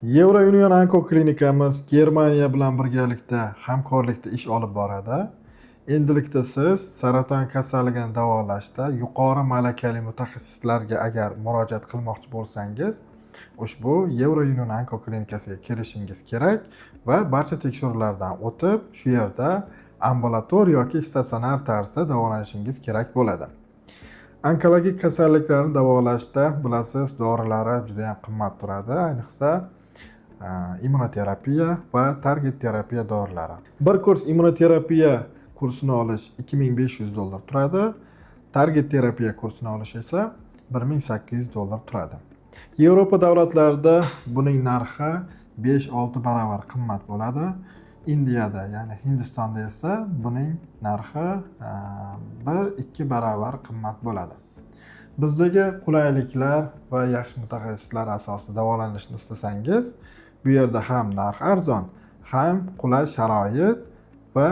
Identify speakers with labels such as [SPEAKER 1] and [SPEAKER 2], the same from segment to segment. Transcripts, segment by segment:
[SPEAKER 1] Yevrounion onkoklinikamiz Germaniya bilan birgalikda hamkorlikda ish olib boradi. Endilikda siz saraton kasalligini davolashda yuqori malakali mutaxassislarga agar murojaat qilmoqchi bo'lsangiz, ushbu Yevrounion onkoklinikasiga kelishingiz kerak va barcha tekshiruvlardan o'tib, shu yerda ambulator yoki statsionar tarzda davolanishingiz kerak bo'ladi. Onkologik kasalliklarni davolashda bilasiz, dorilari juda ham qimmat turadi, ayniqsa immunoterapiya va target terapiya dorilari. Bir kurs immunoterapiya kursini olish $2500 turadi. Target terapiya kursini olish esa $1800 turadi. Yevropa davlatlarida buning narxi 5-6 barobar qimmat bo'ladi. Indiyada, ya'ni Hindistonda esa buning narxi 1-2 barobar qimmat bo'ladi. Bizdagi qulayliklar va yaxshi mutaxassislar asosida davolanishni istasangiz, bu yerda ham narx arzon, ham qulay sharoit va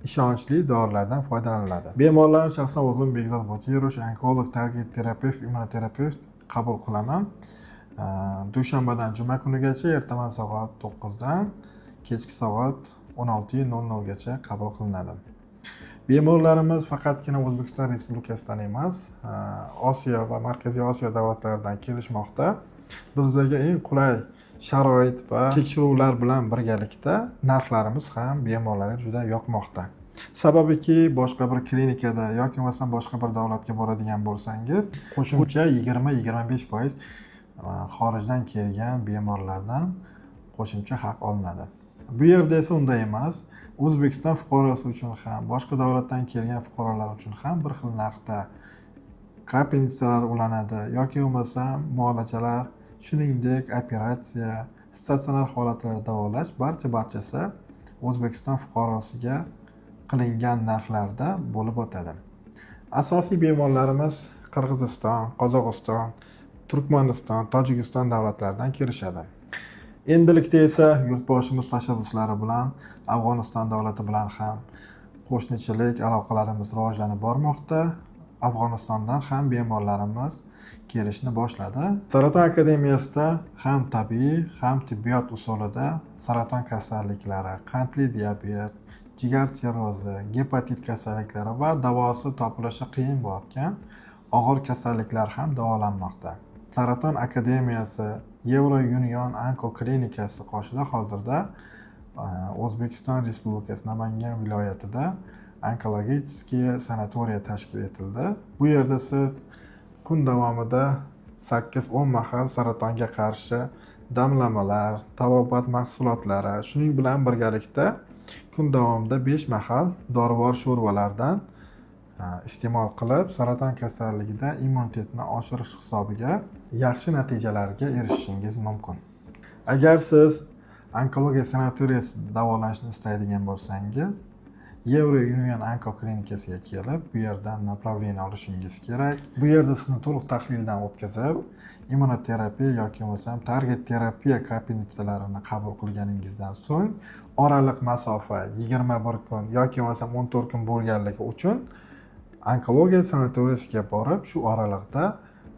[SPEAKER 1] ishonchli dorilardan foydalaniladi. Bemorlarni shaxsan o'zim Bekzod Botirush, onkolog, target terapevt, immunoterapeut qabul qilaman. Dushanbadan juma kunigacha ertaman soat 9 dan kechki soat 16:00 gacha qabul qilinadi. Bemorlarimiz faqatgina O'zbekiston Respublikasidan emas, Osiyo va Markaziy Osiyo davlatlaridan kelishmoqda. Bizdagi eng qulay sharoit va tekshiruvlar bilan birgalikda narxlarimiz ham bemorlarga juda yoqmoqda. Sababiki boshqa bir klinikada yoki bo'lmasa boshqa bir davlatga boradigan bo'lsangiz, qo'shimcha 20-25% xorijdan kelgan bemorlardan qo'shimcha haq olinadi. Bu yerda esa unday emas. O'zbekiston fuqarosi uchun ham, boshqa davlatdan kelgan fuqarolar uchun ham bir xil narxda kapelnitsalar ulanadi yoki bo'lmasa muolajalar, shuningdek operatsiya, statsionar holatlarda davolash barchasi O'zbekiston fuqarosiga qilingan narxlarda bo'lib o'tadi. Asosiy bemorlarimiz Qirg'iziston, Qozog'iston, Turkmaniston, Tojikiston davlatlaridan kelishadi. Endilikda esa yurtboshimiz tashabbuslari bilan Afg'oniston davlati bilan ham qo'shnichilik aloqalarimiz rivojlanib bormoqda. Afg'onistondan ham bemorlarimiz kelishni boshladi. Saraton akademiyasida ham tabiiy, ham tibbiyot usulida saraton kasalliklari, qandli diabet, jigar sirrozi, gepatit kasalliklari va davosi topilishi qiyin bo'layotgan og'ir kasalliklar ham davolanmoqda. Saraton akademiyasi Yevrounion onkoklinikasi qoshida hozirda O'zbekiston Respublikasi Namangan viloyatida onkologiskiya sanatoriya tashkil etildi. Bu yerda siz kun davomida 8-10 mahal saratonga qarshi damlamalar, tabobat mahsulotlari, shuning bilan birgalikda kun davomida 5 mahal dorivor sho'rvalardan iste'mol qilib, saraton kasalligida immunitetni oshirish hisobiga yaxshi natijalarga erishishingiz mumkin. Agar siz onkologiya sanatoriyasida davolanishni istaydigan bo'lsangiz, Yevrounion onkoklinikasiga kelib, bu yerdan направление olishingiz kerak. Bu yerda sizni to'liq tahlildan o'tkazib, immunoterapiya yoki bo'lmasam target terapiya kapelnitsalarini qabul qilganingizdan so'ng oraliq masofa 21 kun yoki bo'lmasam 14 kun bo'lganligi uchun onkologiya sanatoriyasiga borib, shu oraliqda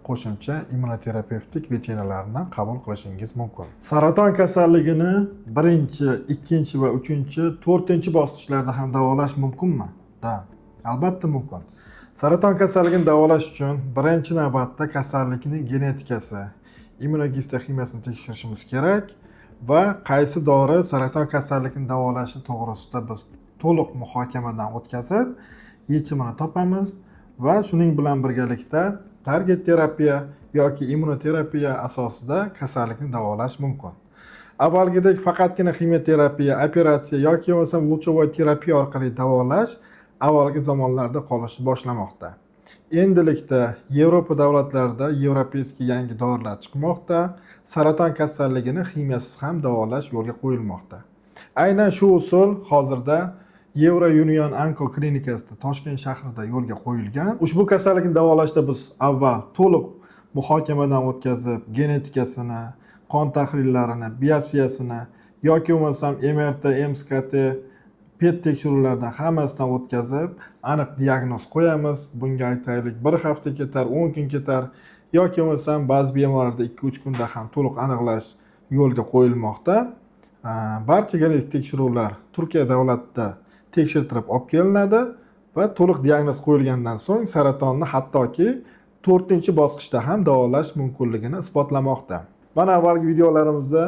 [SPEAKER 1] qo'shimcha immunoterapevtik lecheniyalarni qabul qilishingiz mumkin. Saraton kasalligini 1, 2 va 3, 4 bosqichlarda ham davolash mumkinmi? Da, albatta mumkin. Saraton kasalligini davolash uchun birinchi navbatda kasallikning genetikasi, immunohistoximiyasini tekshirishimiz kerak va qaysi dori saraton kasalligini davolashi to'g'risida biz to'liq muhokamadan o'tkazib, yechimini topamiz va shuning bilan birgalikda target terapiya yoki immunoterapiya asosida kasallikni davolash mumkin. Avvalgidek faqatgina kimyoterapiya, operatsiya yoki bo'lmasa lutchovoy terapiya orqali davolash avvalgi zamonlarda qolishni boshlamoqda. Endilikda Yevropa davlatlarida yevropeyskiy yangi dorilar chiqmoqda. Saraton kasalligini kimyasiz ham davolash yo'lga qo'yilmoqda. Aynan shu usul hozirda Yevrounion onkoklinikasida Toshkent shahrida yo'lga qo'yilgan. Ushbu kasallikni davolashda biz avval to'liq muhokamadan o'tkazib, genetikasini, qon tahlillarini, biopsiyasini yoki bo'lmasam MRT, MSKT, PET tekshiruvlaridan hammasidan o'tkazib, aniq diagnoz qo'yamiz. Bunga aytaylik 1 hafta ketar, 10 kun ketar yoki bo'lmasam ba'zi bemorlarda 2-3 kunda ham to'liq aniqlash yo'lga qo'yilmoqda. Barcha genetik tekshiruvlar Turkiya davlatida tekshirtirib olib kelinadi va to'liq diagnoz qo'yilgandan so'ng saratonni hattoki 4-bosqichda ham davolash mumkinligini isbotlamoqda. Mana avvalgi videolarimizda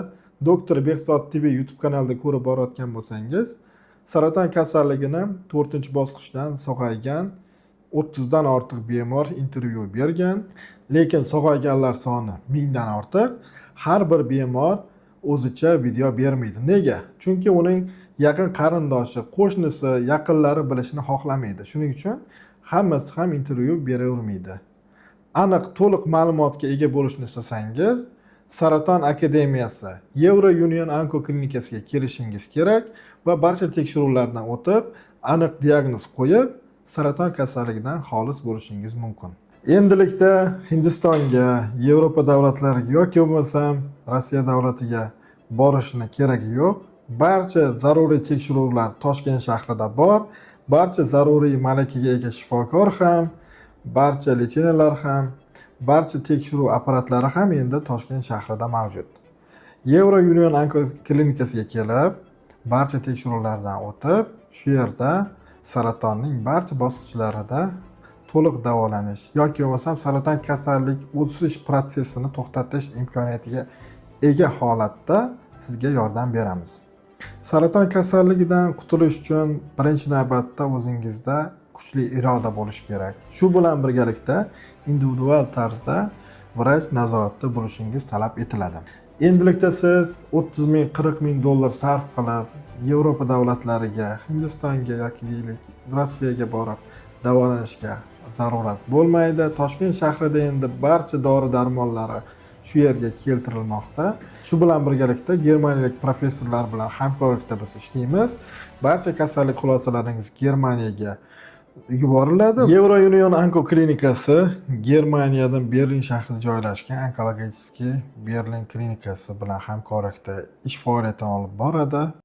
[SPEAKER 1] Doktor Behzod TV YouTube kanalida ko'rib borayotgan bo'lsangiz, saraton kasalligini 4-bosqichdan sog'aygan 30 dan ortiq bemor intervyu bergan, lekin sog'ayganlar soni 1000 dan ortiq. Har bir bemor o'zicha video bermaydi. Nega? Chunki uning yaqin qarindoshi, qo'shnisi, yaqinlari bilishni xohlamaydi. Shuning uchun hammasi ham intervyu beravermaydi. Aniq to'liq ma'lumotga ega bo'lishni istasangiz, Saraton akademiyasi Euro Union Onko klinikasiga kelishingiz kerak va barcha tekshiruvlardan o'tib, aniq diagnoz qo'yib, saraton kasalligidan xolis bo'lishingiz mumkin. Endilikda Hindistonga, Yevropa davlatlariga yoki bo'lmasam Rossiya davlatiga borishni keragi yo'q. Barcha zaruriy tekshiruvlar Toshkent shahrida bor. Barcha zaruriy malakaga ega shifokor ham, barcha litseylar ham, barcha tekshiruv apparatlari ham endi Toshkent shahrida mavjud. Euro Union Onko klinikasiga kelib, barcha tekshiruvlardan o'tib, shu yerda saratonning barcha bosqichlarida to'liq davolanish yoki bo'lmasam saraton kasallik o'sish protsessini to'xtatish imkoniyatiga ega holatda sizga yordam beramiz. Saraton kasalligidan qutulish uchun birinchi navbatda o'zingizda kuchli iroda bo'lishi kerak. Shu bilan birgalikda individual tarzda vrach nazoratda bo'lishingiz talab etiladi. Endilikda siz 30 ming, 40 ming dollar sarf qilib Yevropa davlatlariga, Hindistonga yoki Rossiyaga borib davolanishga zarurat bo'lmaydi. Toshkent shahrida endi barcha dori-darmonlari shu yerga keltirilmoqda. Shu bilan birgalikda germaniyalik professorlar bilan hamkorlikda biz ishlaymiz. Barcha kasallik xulosalaringiz Germaniyaga yuboriladi. Euro Union Onko klinikasi Germaniyadan Berlin shahrida joylashgan onkologiya Berlin klinikasi bilan hamkorlikda ish faoliyatini olib boradi.